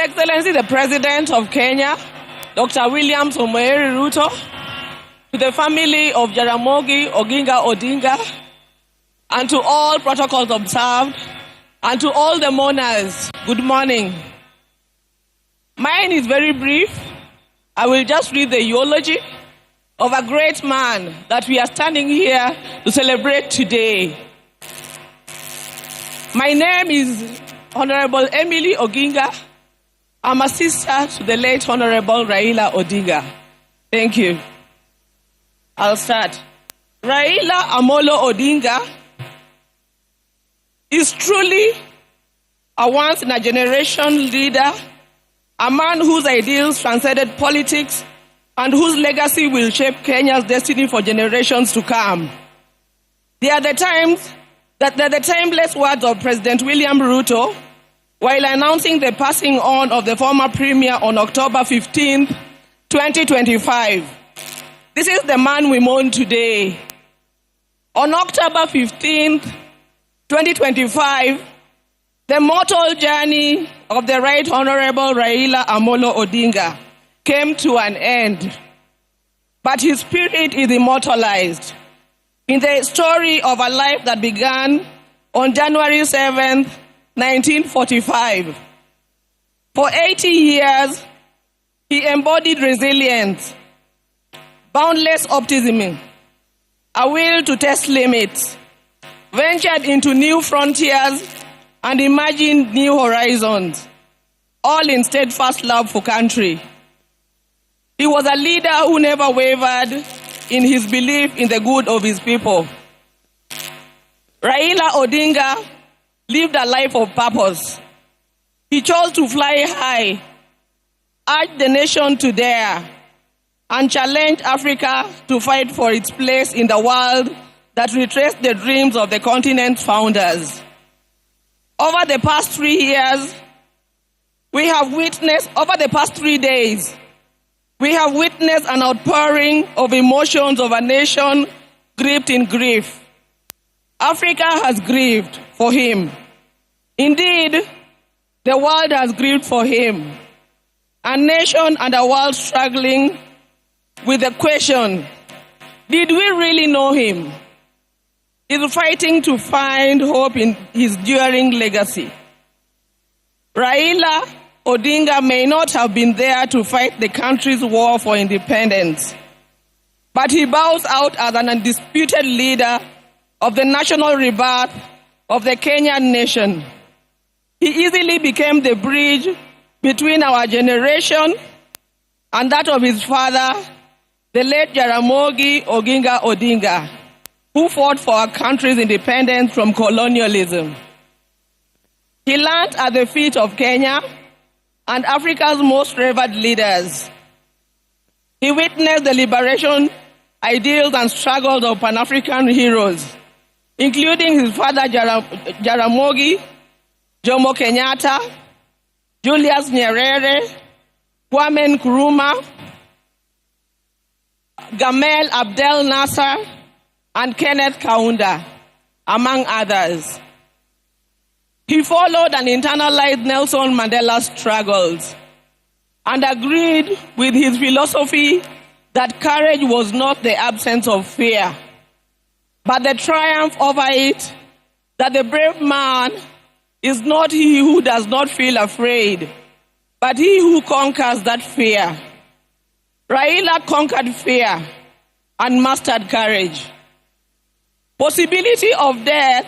Excellency, the President of Kenya, Dr. William Samoei Ruto, to the family of Jaramogi Oginga Odinga, and to all protocols observed, and to all the mourners, good morning. Mine is very brief. I will just read the eulogy of a great man that we are standing here to celebrate today. My name is Honorable Emily Oginga. I'm a sister to the late Honorable Raila Odinga. Thank you. I'll start. Raila Amolo Odinga is truly a once-in-a-generation leader, a man whose ideals transcended politics and whose legacy will shape Kenya's destiny for generations to come. They are the timeless words of President William Ruto while announcing the passing on of the former premier on October 15, 2025. This is the man we mourn today. On October 15, 2025, the mortal journey of the Right Honorable Raila Amolo Odinga came to an end, but his spirit is immortalized in the story of a life that began on January 7, 1945. For 80 years, he embodied resilience, boundless optimism, a will to test limits, ventured into new frontiers, and imagined new horizons, all in steadfast love for country. He was a leader who never wavered in his belief in the good of his people. Raila Odinga lived a life of purpose. He chose to fly high, urged the nation to dare, and challenged Africa to fight for its place in the world that retraced the dreams of the continent's founders. Over the past 3 days, we have witnessed an outpouring of emotions of a nation gripped in grief. Africa has grieved for him. Indeed, the world has grieved for him. A nation and a world struggling with the question, did we really know him? Is fighting to find hope in his enduring legacy. Raila Odinga may not have been there to fight the country's war for independence, but he bows out as an undisputed leader of the national rebirth of the Kenyan nation. He easily became the bridge between our generation and that of his father, the late Jaramogi Oginga Odinga, who fought for our country's independence from colonialism. He learned at the feet of Kenya and Africa's most revered leaders. He witnessed the liberation ideals and struggles of Pan-African heroes, including his father Jaramogi, Jomo Kenyatta, Julius Nyerere, Kwame Nkrumah, Gamal Abdel Nasser, and Kenneth Kaunda, among others. He followed and internalized Nelson Mandela's struggles and agreed with his philosophy that courage was not the absence of fear, but the triumph over it, that the brave man is not he who does not feel afraid, but he who conquers that fear. Raila conquered fear and mastered courage. Possibility of death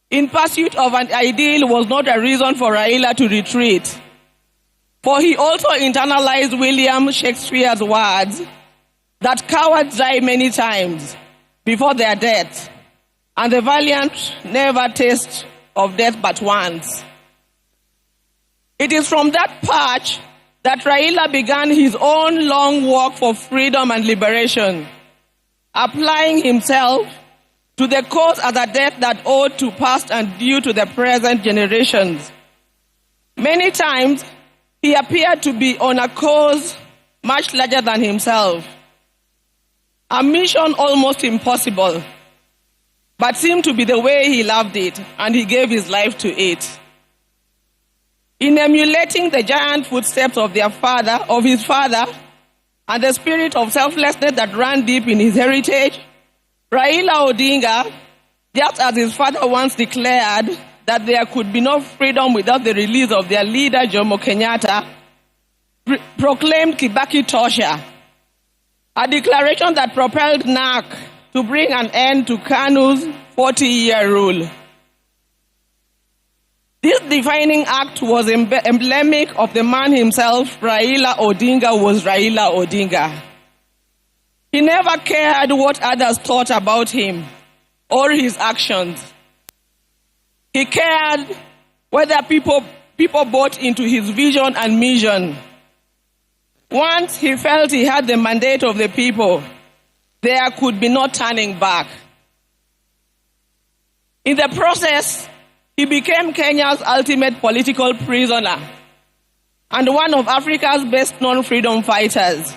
in pursuit of an ideal was not a reason for Raila to retreat, for he also internalized William Shakespeare's words that cowards die many times before their death, and the valiant never taste of death but once. It is from that patch that Raila began his own long walk for freedom and liberation, applying himself to the cause as a debt that owed to past and due to the present generations. Many times, he appeared to be on a cause much larger than himself, a mission almost impossible, but seemed to be the way he loved it, and he gave his life to it. In emulating the giant footsteps of his father, and the spirit of selflessness that ran deep in his heritage, Raila Odinga, just as his father once declared that there could be no freedom without the release of their leader, Jomo Kenyatta, proclaimed Kibaki Tosha, a declaration that propelled NARC to bring an end to KANU's 40-year rule. This defining act was emblematic of the man himself. Raila Odinga was Raila Odinga. He never cared what others thought about him or his actions. He cared whether people bought into his vision and mission. Once he felt he had the mandate of the people, there could be no turning back. In the process, he became Kenya's ultimate political prisoner and one of Africa's best-known freedom fighters,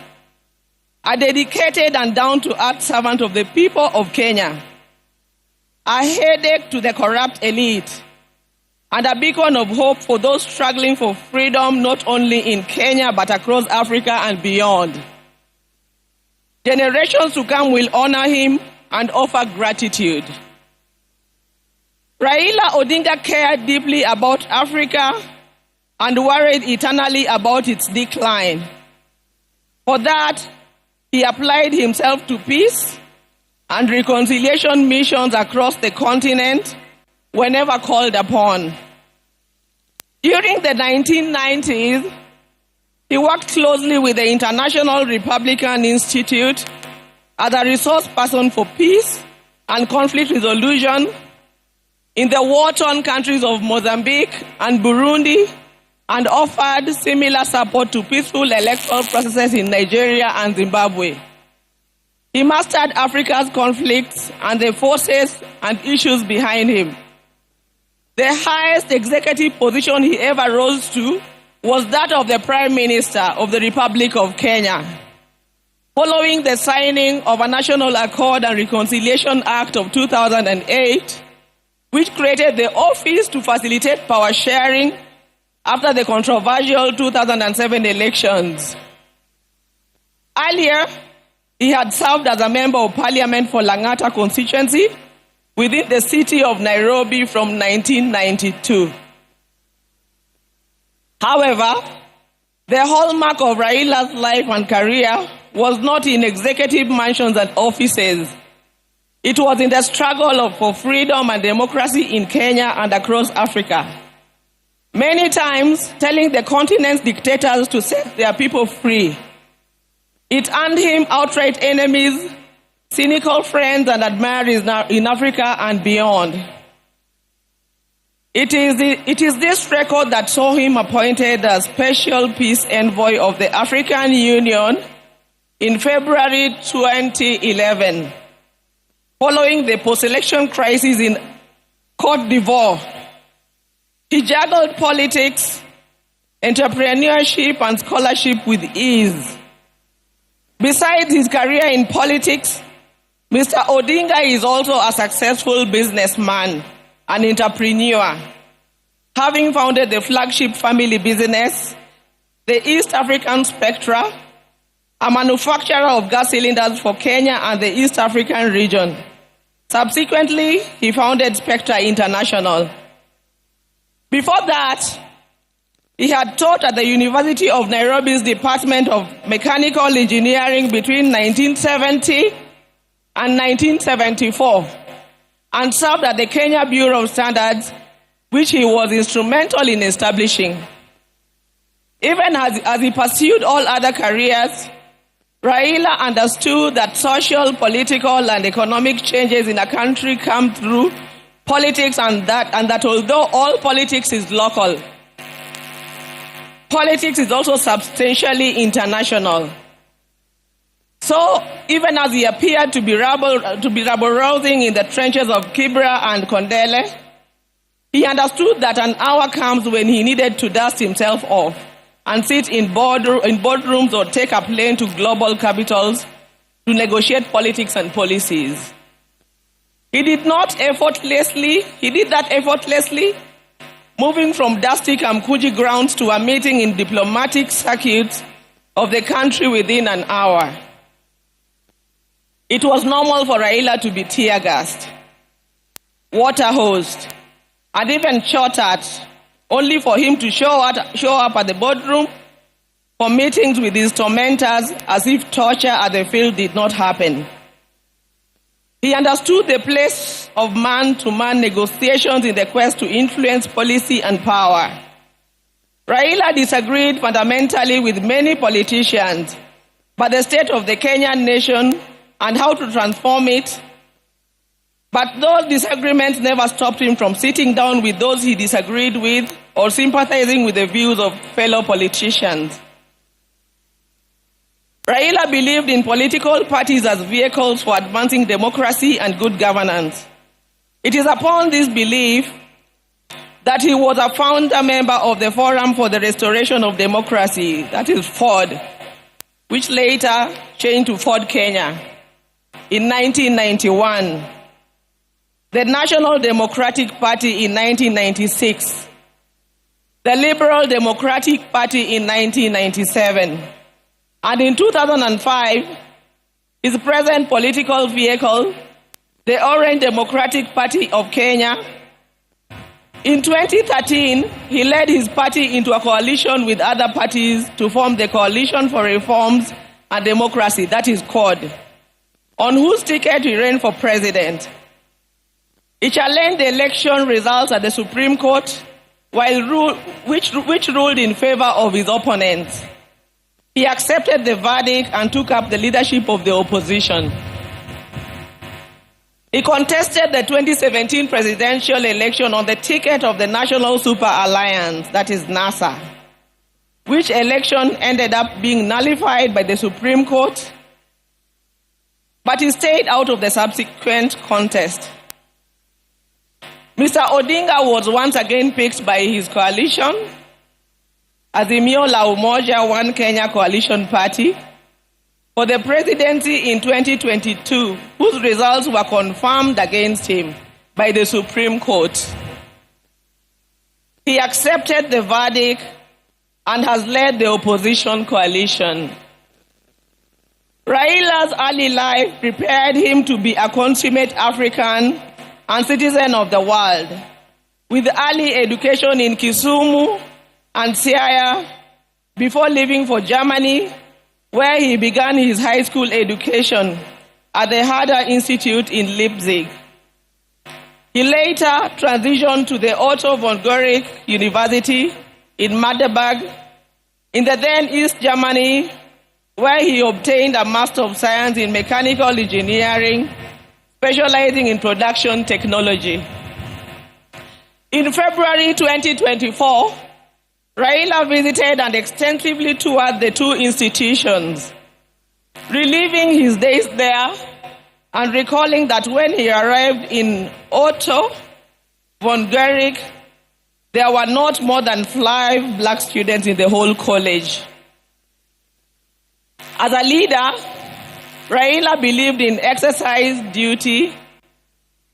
a dedicated and down-to-earth servant of the people of Kenya, a headache to the corrupt elite, and a beacon of hope for those struggling for freedom not only in Kenya but across Africa and beyond. Generations to come will honor him and offer gratitude. Raila Odinga cared deeply about Africa and worried eternally about its decline. For that, he applied himself to peace and reconciliation missions across the continent whenever called upon. During the 1990s, he worked closely with the International Republican Institute as a resource person for peace and conflict resolution in the war-torn countries of Mozambique and Burundi, and offered similar support to peaceful electoral processes in Nigeria and Zimbabwe. He mastered Africa's conflicts and the forces and issues behind him. The highest executive position he ever rose to was that of the Prime Minister of the Republic of Kenya. Following the signing of a National Accord and Reconciliation Act of 2008, which created the office to facilitate power sharing after the controversial 2007 elections. Earlier, he had served as a member of parliament for Lang'ata constituency within the city of Nairobi from 1992. However, the hallmark of Raila's life and career was not in executive mansions and offices. It was in the struggle for freedom and democracy in Kenya and across Africa. Many times telling the continent's dictators to set their people free. It earned him outright enemies, cynical friends and admirers in Africa and beyond. It is this record that saw him appointed as Special Peace Envoy of the African Union in February 2011. Following the post-election crisis in Côte d'Ivoire, he juggled politics, entrepreneurship, and scholarship with ease. Besides his career in politics, Mr. Odinga is also a successful businessman and entrepreneur, having founded the flagship family business, the East African Spectra, a manufacturer of gas cylinders for Kenya and the East African region. Subsequently, he founded Spectra International. Before that, he had taught at the University of Nairobi's Department of Mechanical Engineering between 1970 and 1974, and served at the Kenya Bureau of Standards, which he was instrumental in establishing. Even as he pursued all other careers, Raila understood that social, political, and economic changes in a country come through politics, and that although all politics is local, politics is also substantially international. So, even as he appeared to be rabble-rousing in the trenches of Kibra and Kondele, he understood that an hour comes when he needed to dust himself off and sit in boardrooms or take a plane to global capitals to negotiate politics and policies. He did that effortlessly, moving from dusty Kamkuji grounds to a meeting in diplomatic circuits of the country within an hour. It was normal for Raila to be tear-gassed, water-hosed, and even shot at, only for him to show up at the boardroom for meetings with his tormentors as if torture at the field did not happen. He understood the place of man-to-man negotiations in the quest to influence policy and power. Raila disagreed fundamentally with many politicians about the state of the Kenyan nation and how to transform it. But those disagreements never stopped him from sitting down with those he disagreed with or sympathizing with the views of fellow politicians. Raila believed in political parties as vehicles for advancing democracy and good governance. It is upon this belief that he was a founder member of the Forum for the Restoration of Democracy, that is FORD, which later changed to FORD Kenya in 1991, the National Democratic Party in 1996, the Liberal Democratic Party in 1997, and in 2005, his present political vehicle, the Orange Democratic Party of Kenya. In 2013, he led his party into a coalition with other parties to form the Coalition for Reforms and Democracy, that is CORD, on whose ticket he ran for president. He challenged the election results at the Supreme Court, which ruled in favor of his opponents. He accepted the verdict and took up the leadership of the opposition. He contested the 2017 presidential election on the ticket of the National Super Alliance, that is NASA, which election ended up being nullified by the Supreme Court, but he stayed out of the subsequent contest. Mr. Odinga was once again picked by his coalition, Azimio la Umoja One Kenya Coalition Party, for the presidency in 2022, whose results were confirmed against him by the Supreme Court. He accepted the verdict and has led the opposition coalition. Raila's early life prepared him to be a consummate African and citizen of the world, with early education in Kisumu and Siaya before leaving for Germany, where he began his high school education at the Herder Institute in Leipzig. He later transitioned to the Otto von Guericke University in Magdeburg in the then East Germany, where he obtained a Master of Science in Mechanical Engineering, specializing in production technology. In February 2024, Raila visited and extensively toured the two institutions, reliving his days there and recalling that when he arrived in Otto von Guericke, there were not more than 5 black students in the whole college. As a leader, Raila believed in exercise duty,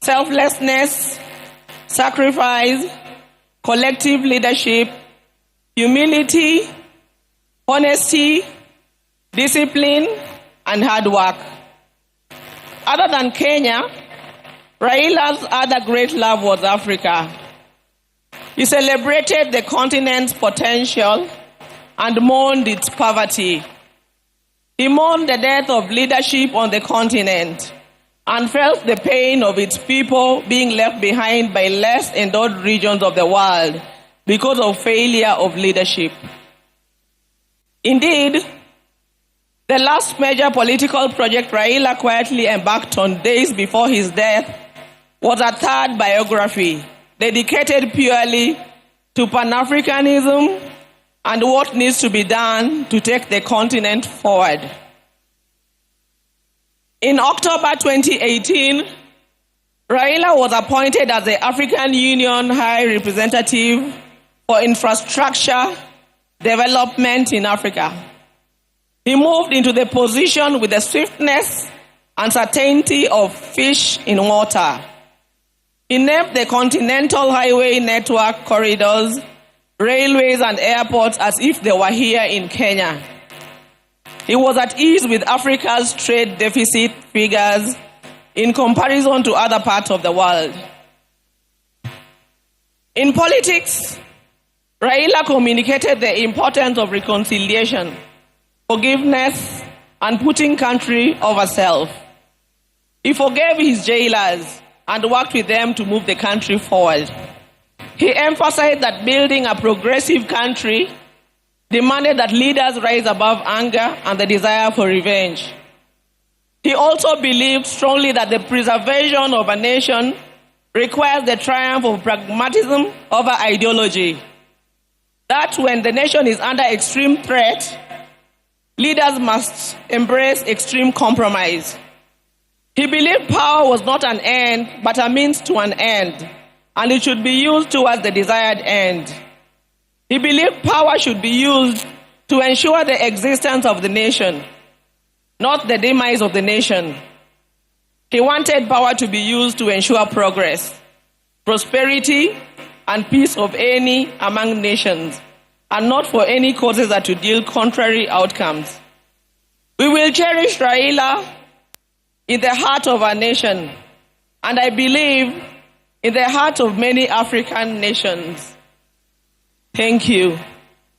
selflessness, sacrifice, collective leadership, humility, honesty, discipline, and hard work. Other than Kenya, Raila's other great love was Africa. He celebrated the continent's potential and mourned its poverty. He mourned the death of leadership on the continent and felt the pain of its people being left behind by less endowed regions of the world because of failure of leadership. Indeed, the last major political project Raila quietly embarked on days before his death was a third biography dedicated purely to Pan-Africanism and what needs to be done to take the continent forward. In October 2018, Raila was appointed as the African Union High Representative for Infrastructure Development in Africa. He moved into the position with the swiftness and certainty of fish in water. He named the continental highway network corridors, railways, and airports as if they were here in Kenya. He was at ease with Africa's trade deficit figures in comparison to other parts of the world. In politics, Raila communicated the importance of reconciliation, forgiveness, and putting country over self. He forgave his jailers and worked with them to move the country forward. He emphasized that building a progressive country demanded that leaders rise above anger and the desire for revenge. He also believed strongly that the preservation of a nation requires the triumph of pragmatism over ideology. That when the nation is under extreme threat, leaders must embrace extreme compromise. He believed power was not an end, but a means to an end, and it should be used towards the desired end. He believed power should be used to ensure the existence of the nation, not the demise of the nation. He wanted power to be used to ensure progress, prosperity, and peace of any among nations, and not for any causes that would yield contrary outcomes. We will cherish Raila in the heart of our nation, and I believe in the heart of many African nations. Thank you.